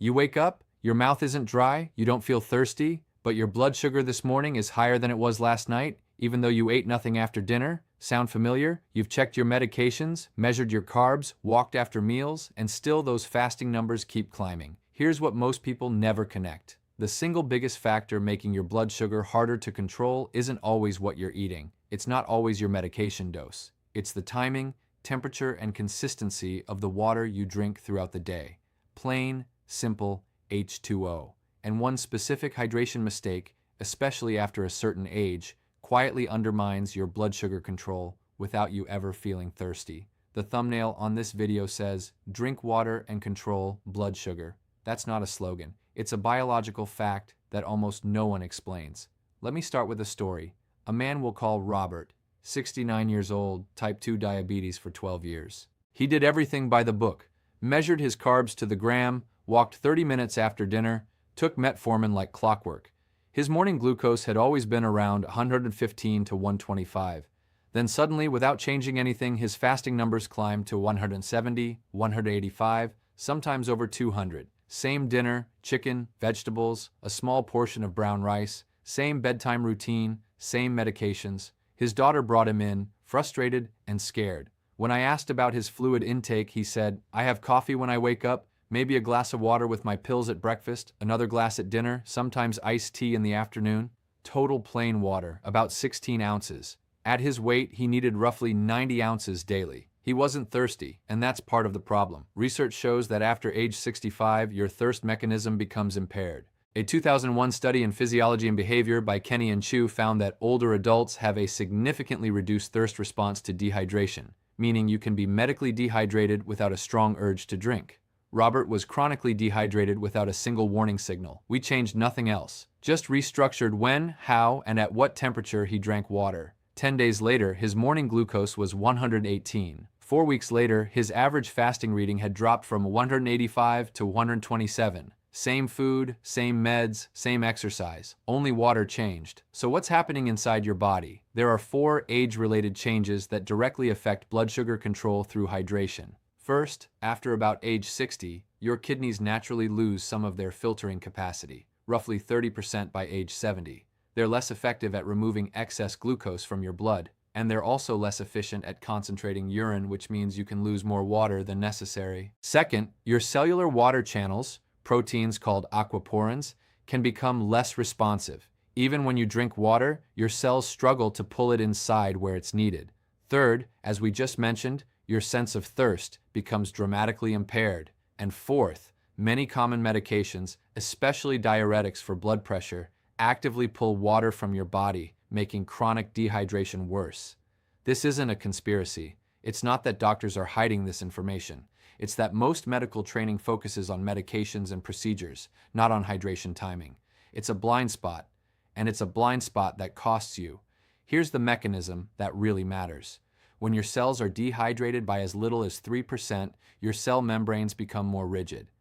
You wake up, your mouth isn't dry, you don't feel thirsty, but your blood sugar this morning is higher than it was last night, even though you ate nothing after dinner. Sound familiar? You've checked your medications, measured your carbs, walked after meals, and still those fasting numbers keep climbing. Here's what most people never connect. The single biggest factor making your blood sugar harder to control isn't always what you're eating. It's not always your medication dose. It's the timing, temperature, and consistency of the water you drink throughout the day. Plain, simple H2O. And one specific hydration mistake, especially after a certain age, quietly undermines your blood sugar control without you ever feeling thirsty. The thumbnail on this video says, "Drink water and control blood sugar." That's not a slogan. It's a biological fact that almost no one explains. Let me start with a story. A man we'll call Robert, 69 years old, type 2 diabetes for 12 years. He did everything by the book, measured his carbs to the gram, walked 30 minutes after dinner, took metformin like clockwork. His morning glucose had always been around 115 to 125. Then suddenly, without changing anything, his fasting numbers climbed to 170, 185, sometimes over 200. Same dinner, chicken, vegetables, a small portion of brown rice, same bedtime routine, same medications. His daughter brought him in, frustrated and scared. When I asked about his fluid intake, he said, "I have coffee when I wake up, maybe a glass of water with my pills at breakfast, another glass at dinner, sometimes iced tea in the afternoon." Total plain water, about 16 ounces. At his weight, he needed roughly 90 ounces daily. He wasn't thirsty, and that's part of the problem. Research shows that after age 65, your thirst mechanism becomes impaired. A 2001 study in Physiology and Behavior by Kenny and Chu found that older adults have a significantly reduced thirst response to dehydration, meaning you can be medically dehydrated without a strong urge to drink. Robert was chronically dehydrated without a single warning signal. We changed nothing else, just restructured when, how, and at what temperature he drank water. 10 days later, his morning glucose was 118. 4 weeks later, his average fasting reading had dropped from 185 to 127. Same food, same meds, same exercise. Only water changed. So what's happening inside your body? There are 4 age-related changes that directly affect blood sugar control through hydration. First, after about age 60, your kidneys naturally lose some of their filtering capacity, roughly 30% by age 70. They're less effective at removing excess glucose from your blood, and they're also less efficient at concentrating urine, which means you can lose more water than necessary. Second, your cellular water channels, proteins called aquaporins, can become less responsive. Even when you drink water, your cells struggle to pull it inside where it's needed. Third, as we just mentioned, your sense of thirst becomes dramatically impaired. And fourth, many common medications, especially diuretics for blood pressure, actively pull water from your body, making chronic dehydration worse. This isn't a conspiracy. It's not that doctors are hiding this information. It's that most medical training focuses on medications and procedures, not on hydration timing. It's a blind spot, and it's a blind spot that costs you. Here's the mechanism that really matters. When your cells are dehydrated by as little as 3%, your cell membranes become more rigid.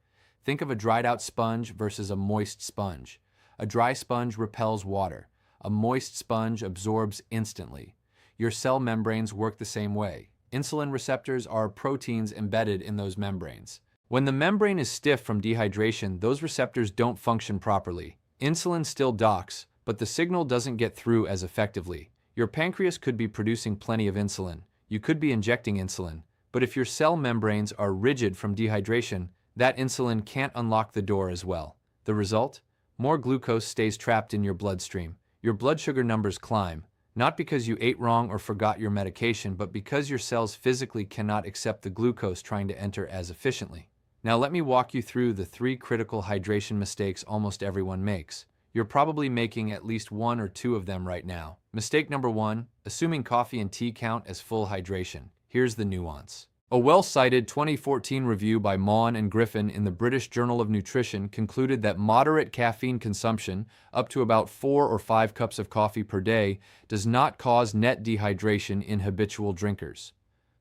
Think of a dried out sponge versus a moist sponge. A dry sponge repels water. A moist sponge absorbs instantly. Your cell membranes work the same way. Insulin receptors are proteins embedded in those membranes. When the membrane is stiff from dehydration, those receptors don't function properly. Insulin still docks, but the signal doesn't get through as effectively. Your pancreas could be producing plenty of insulin. You could be injecting insulin, but if your cell membranes are rigid from dehydration, that insulin can't unlock the door as well. The result? More glucose stays trapped in your bloodstream. Your blood sugar numbers climb, not because you ate wrong or forgot your medication, but because your cells physically cannot accept the glucose trying to enter as efficiently. Now let me walk you through the 3 critical hydration mistakes almost everyone makes. You're probably making at least 1 or 2 of them right now. Mistake number 1, assuming coffee and tea count as full hydration. Here's the nuance. A well-cited 2014 review by Maughan and Griffin in the British Journal of Nutrition concluded that moderate caffeine consumption, up to about 4 or 5 cups of coffee per day, does not cause net dehydration in habitual drinkers.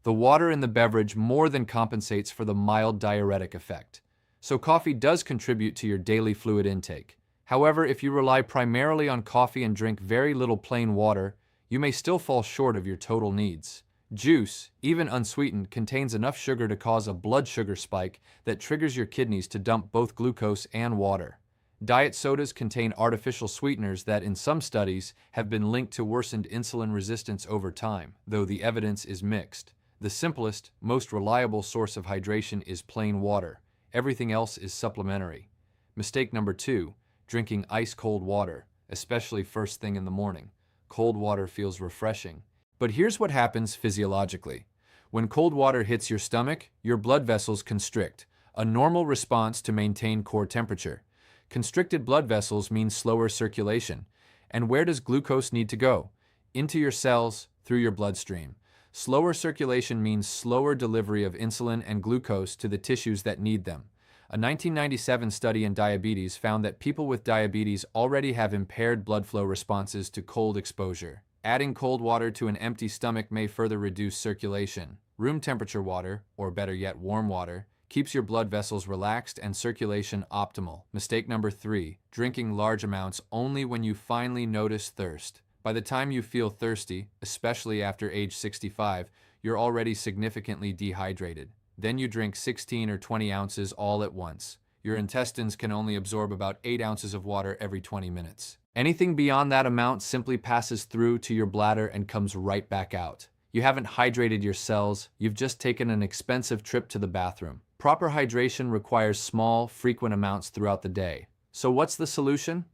The water in the beverage more than compensates for the mild diuretic effect. So coffee does contribute to your daily fluid intake. However, if you rely primarily on coffee and drink very little plain water, you may still fall short of your total needs. Juice, even unsweetened, contains enough sugar to cause a blood sugar spike that triggers your kidneys to dump both glucose and water. Diet sodas contain artificial sweeteners that, in some studies, have been linked to worsened insulin resistance over time, though the evidence is mixed. The simplest, most reliable source of hydration is plain water. Everything else is supplementary. Mistake number 2, drinking ice-cold water, especially first thing in the morning. Cold water feels refreshing. But here's what happens physiologically. When cold water hits your stomach, your blood vessels constrict, a normal response to maintain core temperature. Constricted blood vessels mean slower circulation. And where does glucose need to go? Into your cells, through your bloodstream. Slower circulation means slower delivery of insulin and glucose to the tissues that need them. A 1997 study in diabetes found that people with diabetes already have impaired blood flow responses to cold exposure. Adding cold water to an empty stomach may further reduce circulation. Room temperature water, or better yet warm water, keeps your blood vessels relaxed and circulation optimal. Mistake number 3, drinking large amounts only when you finally notice thirst. By the time you feel thirsty, especially after age 65, you're already significantly dehydrated. Then you drink 16 or 20 ounces all at once. Your intestines can only absorb about 8 ounces of water every 20 minutes. Anything beyond that amount simply passes through to your bladder and comes right back out. You haven't hydrated your cells, you've just taken an expensive trip to the bathroom. Proper hydration requires small, frequent amounts throughout the day. So what's the solution?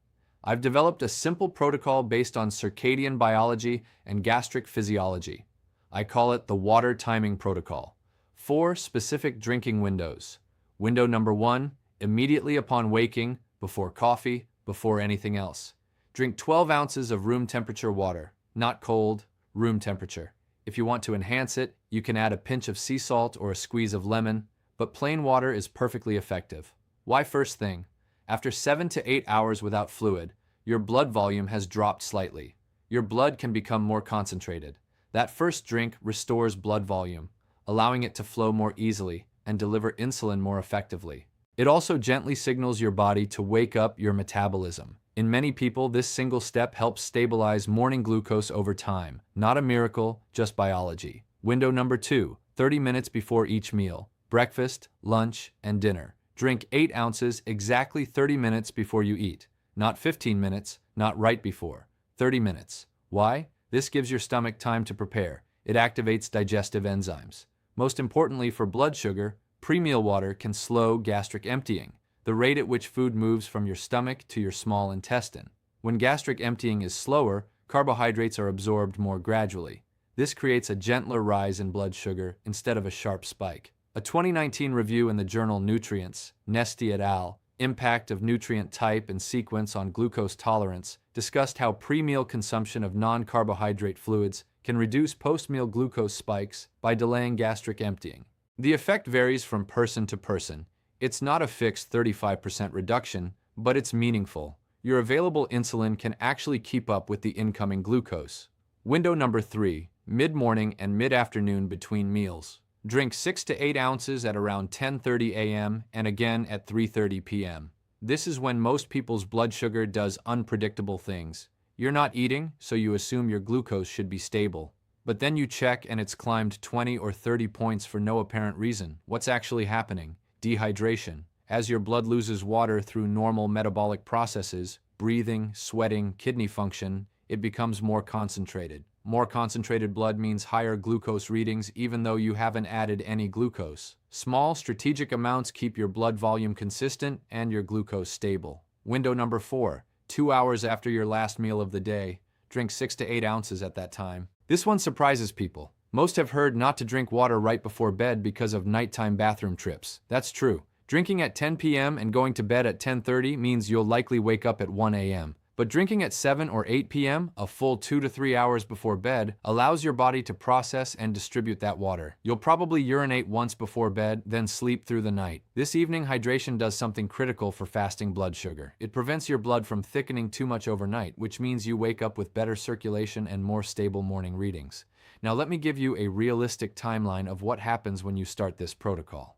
I've developed a simple protocol based on circadian biology and gastric physiology. I call it the water timing protocol. 4 specific drinking windows. Window number 1, immediately upon waking, before coffee, before anything else. Drink 12 ounces of room temperature water, not cold, room temperature. If you want to enhance it, you can add a pinch of sea salt or a squeeze of lemon, but plain water is perfectly effective. Why first thing? After 7 to 8 hours without fluid, your blood volume has dropped slightly. Your blood can become more concentrated. That first drink restores blood volume, allowing it to flow more easily and deliver insulin more effectively. It also gently signals your body to wake up your metabolism. In many people, this single step helps stabilize morning glucose over time. Not a miracle, just biology. Window number 2, 30 minutes before each meal. Breakfast, lunch, and dinner. Drink 8 ounces exactly 30 minutes before you eat. Not 15 minutes, not right before. 30 minutes. Why? This gives your stomach time to prepare. It activates digestive enzymes. Most importantly for blood sugar, pre-meal water can slow gastric emptying, the rate at which food moves from your stomach to your small intestine. When gastric emptying is slower, carbohydrates are absorbed more gradually. This creates a gentler rise in blood sugar instead of a sharp spike. A 2019 review in the journal Nutrients, Nesti et al., Impact of Nutrient Type and Sequence on Glucose Tolerance, discussed how pre-meal consumption of non-carbohydrate fluids can reduce post-meal glucose spikes by delaying gastric emptying. The effect varies from person to person. It's not a fixed 35% reduction, but it's meaningful. Your available insulin can actually keep up with the incoming glucose. Window number 3, mid-morning and mid-afternoon between meals. Drink 6 to 8 ounces at around 10:30 a.m. and again at 3:30 p.m. This is when most people's blood sugar does unpredictable things. You're not eating, so you assume your glucose should be stable. But then you check and it's climbed 20 or 30 points for no apparent reason. What's actually happening? Dehydration. As your blood loses water through normal metabolic processes, breathing, sweating, kidney function, it becomes more concentrated. More concentrated blood means higher glucose readings even though you haven't added any glucose. Small, strategic amounts keep your blood volume consistent and your glucose stable. Window number 4, 2 hours after your last meal of the day. Drink 6 to 8 ounces at that time. This one surprises people. Most have heard not to drink water right before bed because of nighttime bathroom trips. That's true. Drinking at 10 p.m. and going to bed at 10:30 means you'll likely wake up at 1 a.m. But drinking at 7 or 8 p.m., a full 2 to 3 hours before bed, allows your body to process and distribute that water. You'll probably urinate once before bed, then sleep through the night. This evening hydration does something critical for fasting blood sugar. It prevents your blood from thickening too much overnight, which means you wake up with better circulation and more stable morning readings. Now let me give you a realistic timeline of what happens when you start this protocol.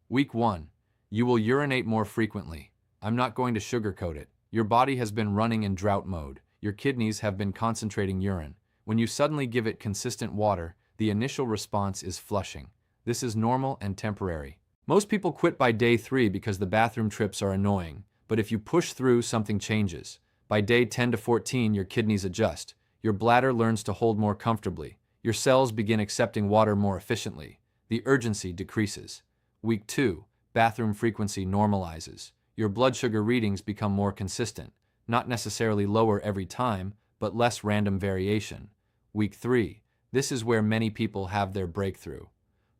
Week 1. You will urinate more frequently. I'm not going to sugarcoat it. Your body has been running in drought mode. Your kidneys have been concentrating urine. When you suddenly give it consistent water, The initial response is flushing. This is normal and temporary. Most people quit by day 3 because the bathroom trips are annoying, but if you push through, something changes. By day 10 to 14, your kidneys adjust. Your bladder learns to hold more comfortably. Your cells begin accepting water more efficiently. The urgency decreases. Week 2, bathroom frequency normalizes. Your blood sugar readings become more consistent, not necessarily lower every time, but less random variation. Week 3, this is where many people have their breakthrough.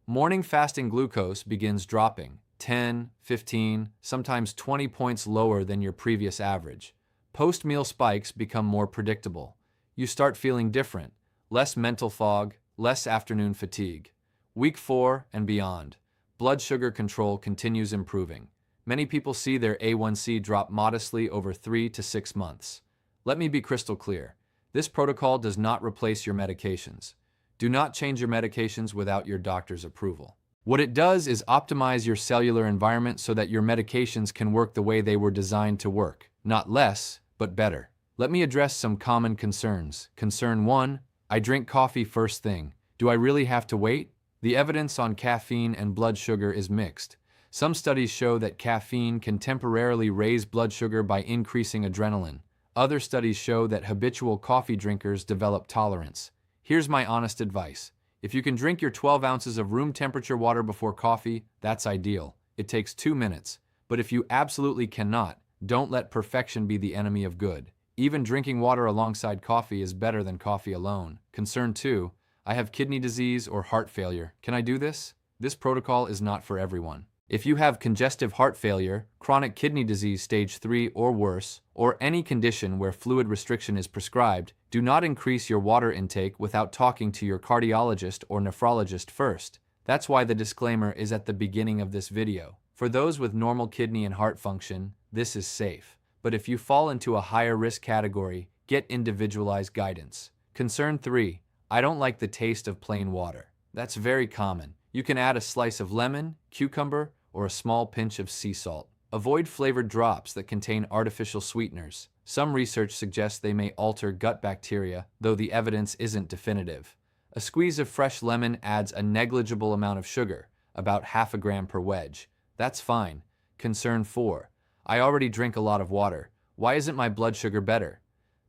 Morning fasting glucose begins dropping, 10, 15, sometimes 20 points lower than your previous average. Post-meal spikes become more predictable. You start feeling different, less mental fog, less afternoon fatigue. Week 4 and beyond, blood sugar control continues improving. Many people see their A1C drop modestly over 3 to 6 months. Let me be crystal clear. This protocol does not replace your medications. Do not change your medications without your doctor's approval. What it does is optimize your cellular environment so that your medications can work the way they were designed to work. Not less, but better. Let me address some common concerns. Concern 1, I drink coffee first thing. Do I really have to wait? The evidence on caffeine and blood sugar is mixed. Some studies show that caffeine can temporarily raise blood sugar by increasing adrenaline. Other studies show that habitual coffee drinkers develop tolerance. Here's my honest advice. If you can drink your 12 ounces of room temperature water before coffee, that's ideal. It takes 2 minutes. But if you absolutely cannot, don't let perfection be the enemy of good. Even drinking water alongside coffee is better than coffee alone. Concern 2, I have kidney disease or heart failure. Can I do this? This protocol is not for everyone. If you have congestive heart failure, chronic kidney disease stage 3 or worse, or any condition where fluid restriction is prescribed, do not increase your water intake without talking to your cardiologist or nephrologist first. That's why the disclaimer is at the beginning of this video. For those with normal kidney and heart function, this is safe. But if you fall into a higher risk category, get individualized guidance. Concern 3, I don't like the taste of plain water. That's very common. You can add a slice of lemon, cucumber, or a small pinch of sea salt. Avoid flavored drops that contain artificial sweeteners. Some research suggests they may alter gut bacteria, though the evidence isn't definitive. A squeeze of fresh lemon adds a negligible amount of sugar, about half a gram per wedge. That's fine. Concern 4. I already drink a lot of water. Why isn't my blood sugar better?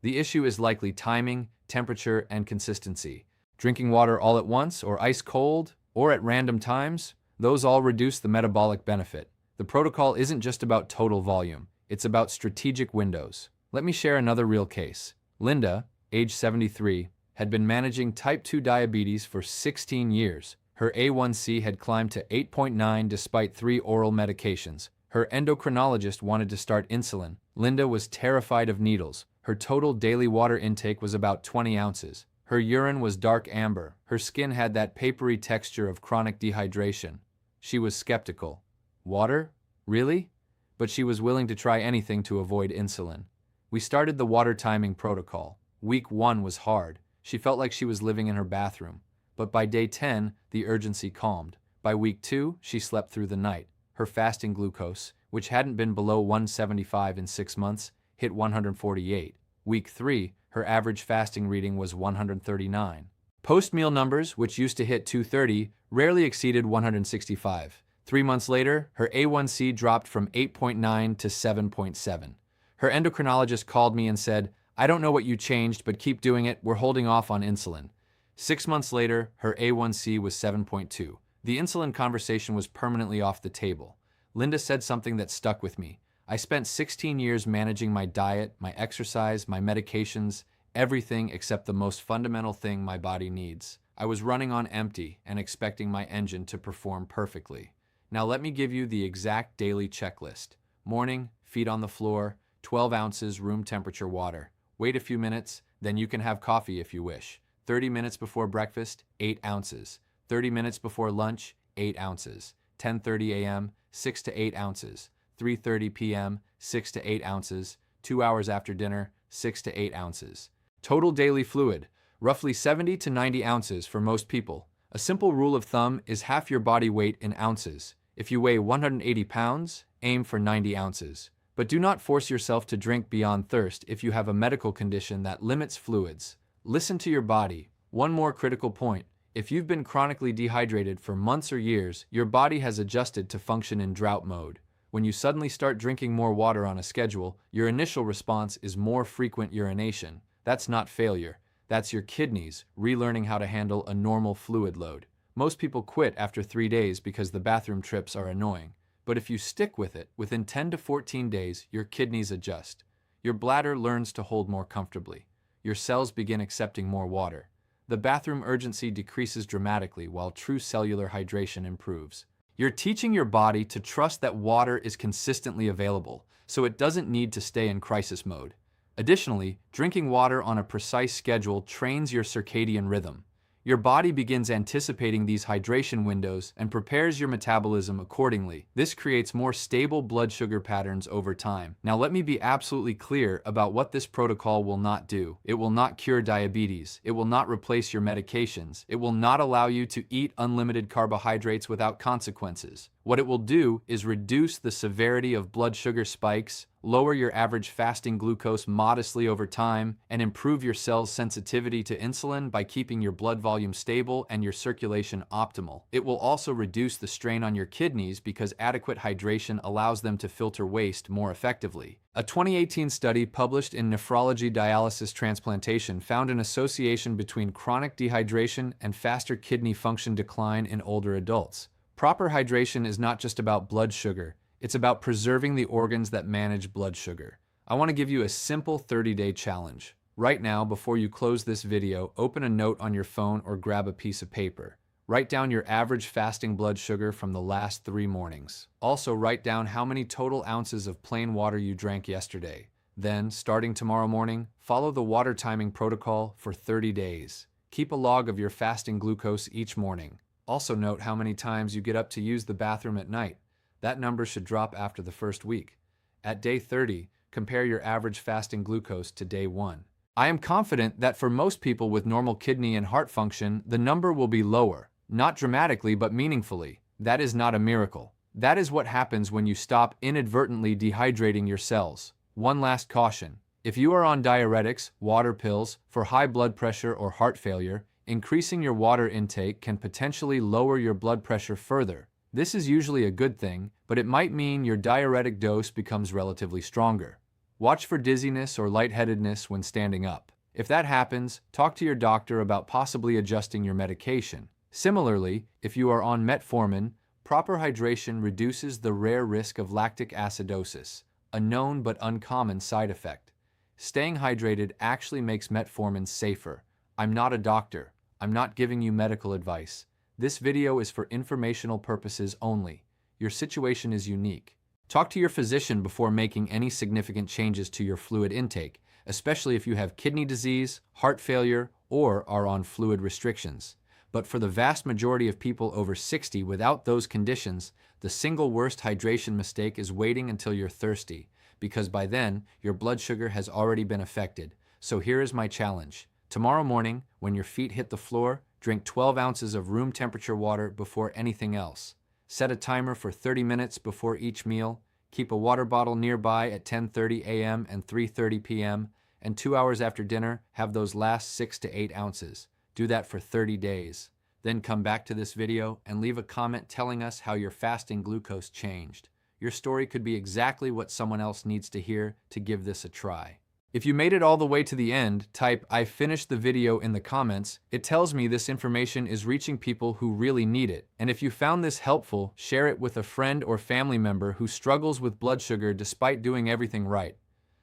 The issue is likely timing, temperature, and consistency. Drinking water all at once, or ice cold, or at random times, those all reduce the metabolic benefit. The protocol isn't just about total volume, it's about strategic windows. Let me share another real case. Linda, age 73, had been managing type 2 diabetes for 16 years. Her A1C had climbed to 8.9 despite 3 oral medications. Her endocrinologist wanted to start insulin. Linda was terrified of needles. Her total daily water intake was about 20 ounces. Her urine was dark amber. Her skin had that papery texture of chronic dehydration. She was skeptical. Water? Really? But she was willing to try anything to avoid insulin. We started the water timing protocol. Week 1 was hard. She felt like she was living in her bathroom. But by day 10, the urgency calmed. By week 2, she slept through the night. Her fasting glucose, which hadn't been below 175 in 6 months, hit 148. Week 3, her average fasting reading was 139. Post-meal numbers, which used to hit 230, rarely exceeded 165. 3 months later, her A1C dropped from 8.9 to 7.7. Her endocrinologist called me and said, I don't know what you changed, but keep doing it, we're holding off on insulin. 6 months later, her A1C was 7.2. The insulin conversation was permanently off the table. Linda said something that stuck with me. I spent 16 years managing my diet, my exercise, my medications, everything except the most fundamental thing my body needs. I was running on empty and expecting my engine to perform perfectly. Now let me give you the exact daily checklist. Morning, feet on the floor, 12 ounces room temperature water. Wait a few minutes, then you can have coffee if you wish. 30 minutes before breakfast, 8 ounces. 30 minutes before lunch, 8 ounces. 10:30 a.m., 6 to 8 ounces. 3:30 p.m., 6 to 8 ounces. 2 hours after dinner, 6 to 8 ounces. Total daily fluid, roughly 70 to 90 ounces for most people. A simple rule of thumb is half your body weight in ounces. If you weigh 180 pounds, aim for 90 ounces. But do not force yourself to drink beyond thirst if you have a medical condition that limits fluids. Listen to your body. One more critical point. If you've been chronically dehydrated for months or years, your body has adjusted to function in drought mode. When you suddenly start drinking more water on a schedule, your initial response is more frequent urination. That's not failure. That's your kidneys relearning how to handle a normal fluid load. Most people quit after 3 days because the bathroom trips are annoying. But if you stick with it, within 10 to 14 days, your kidneys adjust. Your bladder learns to hold more comfortably. Your cells begin accepting more water. The bathroom urgency decreases dramatically while true cellular hydration improves. You're teaching your body to trust that water is consistently available, so it doesn't need to stay in crisis mode. Additionally, drinking water on a precise schedule trains your circadian rhythm. Your body begins anticipating these hydration windows and prepares your metabolism accordingly. This creates more stable blood sugar patterns over time. Now let me be absolutely clear about what this protocol will not do. It will not cure diabetes. It will not replace your medications. It will not allow you to eat unlimited carbohydrates without consequences. What it will do is reduce the severity of blood sugar spikes, lower your average fasting glucose modestly over time, and improve your cell's sensitivity to insulin by keeping your blood volume stable and your circulation optimal. It will also reduce the strain on your kidneys because adequate hydration allows them to filter waste more effectively. A 2018 study published in Nephrology Dialysis Transplantation found an association between chronic dehydration and faster kidney function decline in older adults. Proper hydration is not just about blood sugar, it's about preserving the organs that manage blood sugar. I want to give you a simple 30-day challenge. Right now, before you close this video, open a note on your phone or grab a piece of paper. Write down your average fasting blood sugar from the last 3 mornings. Also, write down how many total ounces of plain water you drank yesterday. Then, starting tomorrow morning, follow the water timing protocol for 30 days. Keep a log of your fasting glucose each morning. Also note how many times you get up to use the bathroom at night. That number should drop after the first week. At day 30, compare your average fasting glucose to day 1. I am confident that for most people with normal kidney and heart function, the number will be lower. Not dramatically, but meaningfully. That is not a miracle. That is what happens when you stop inadvertently dehydrating your cells. One last caution. If you are on diuretics, water pills, for high blood pressure or heart failure, increasing your water intake can potentially lower your blood pressure further. This is usually a good thing, but it might mean your diuretic dose becomes relatively stronger. Watch for dizziness or lightheadedness when standing up. If that happens, talk to your doctor about possibly adjusting your medication. Similarly, if you are on metformin, proper hydration reduces the rare risk of lactic acidosis, a known but uncommon side effect. Staying hydrated actually makes metformin safer. I'm not a doctor. I'm not giving you medical advice. This video is for informational purposes only. Your situation is unique. Talk to your physician before making any significant changes to your fluid intake, especially if you have kidney disease, heart failure, or are on fluid restrictions. But for the vast majority of people over 60 without those conditions, the single worst hydration mistake is waiting until you're thirsty, because by then, your blood sugar has already been affected. So here is my challenge. Tomorrow morning, when your feet hit the floor, drink 12 ounces of room temperature water before anything else. Set a timer for 30 minutes before each meal. Keep a water bottle nearby at 10:30 a.m. and 3:30 p.m. And 2 hours after dinner, have those last 6 to 8 ounces. Do that for 30 days. Then come back to this video and leave a comment telling us how your fasting glucose changed. Your story could be exactly what someone else needs to hear to give this a try. If you made it all the way to the end, type "I finished the video" in the comments. It tells me this information is reaching people who really need it. And if you found this helpful, share it with a friend or family member who struggles with blood sugar despite doing everything right.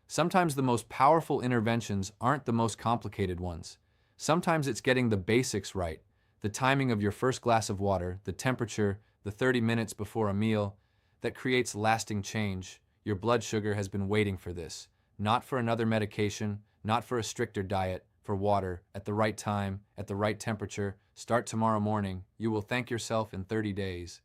Sometimes the most powerful interventions aren't the most complicated ones. Sometimes it's getting the basics right. The timing of your first glass of water, the temperature, the 30 minutes before a meal, that creates lasting change. Your blood sugar has been waiting for this. Not for another medication, not for a stricter diet, for water, at the right time, at the right temperature. Start tomorrow morning. You will thank yourself in 30 days.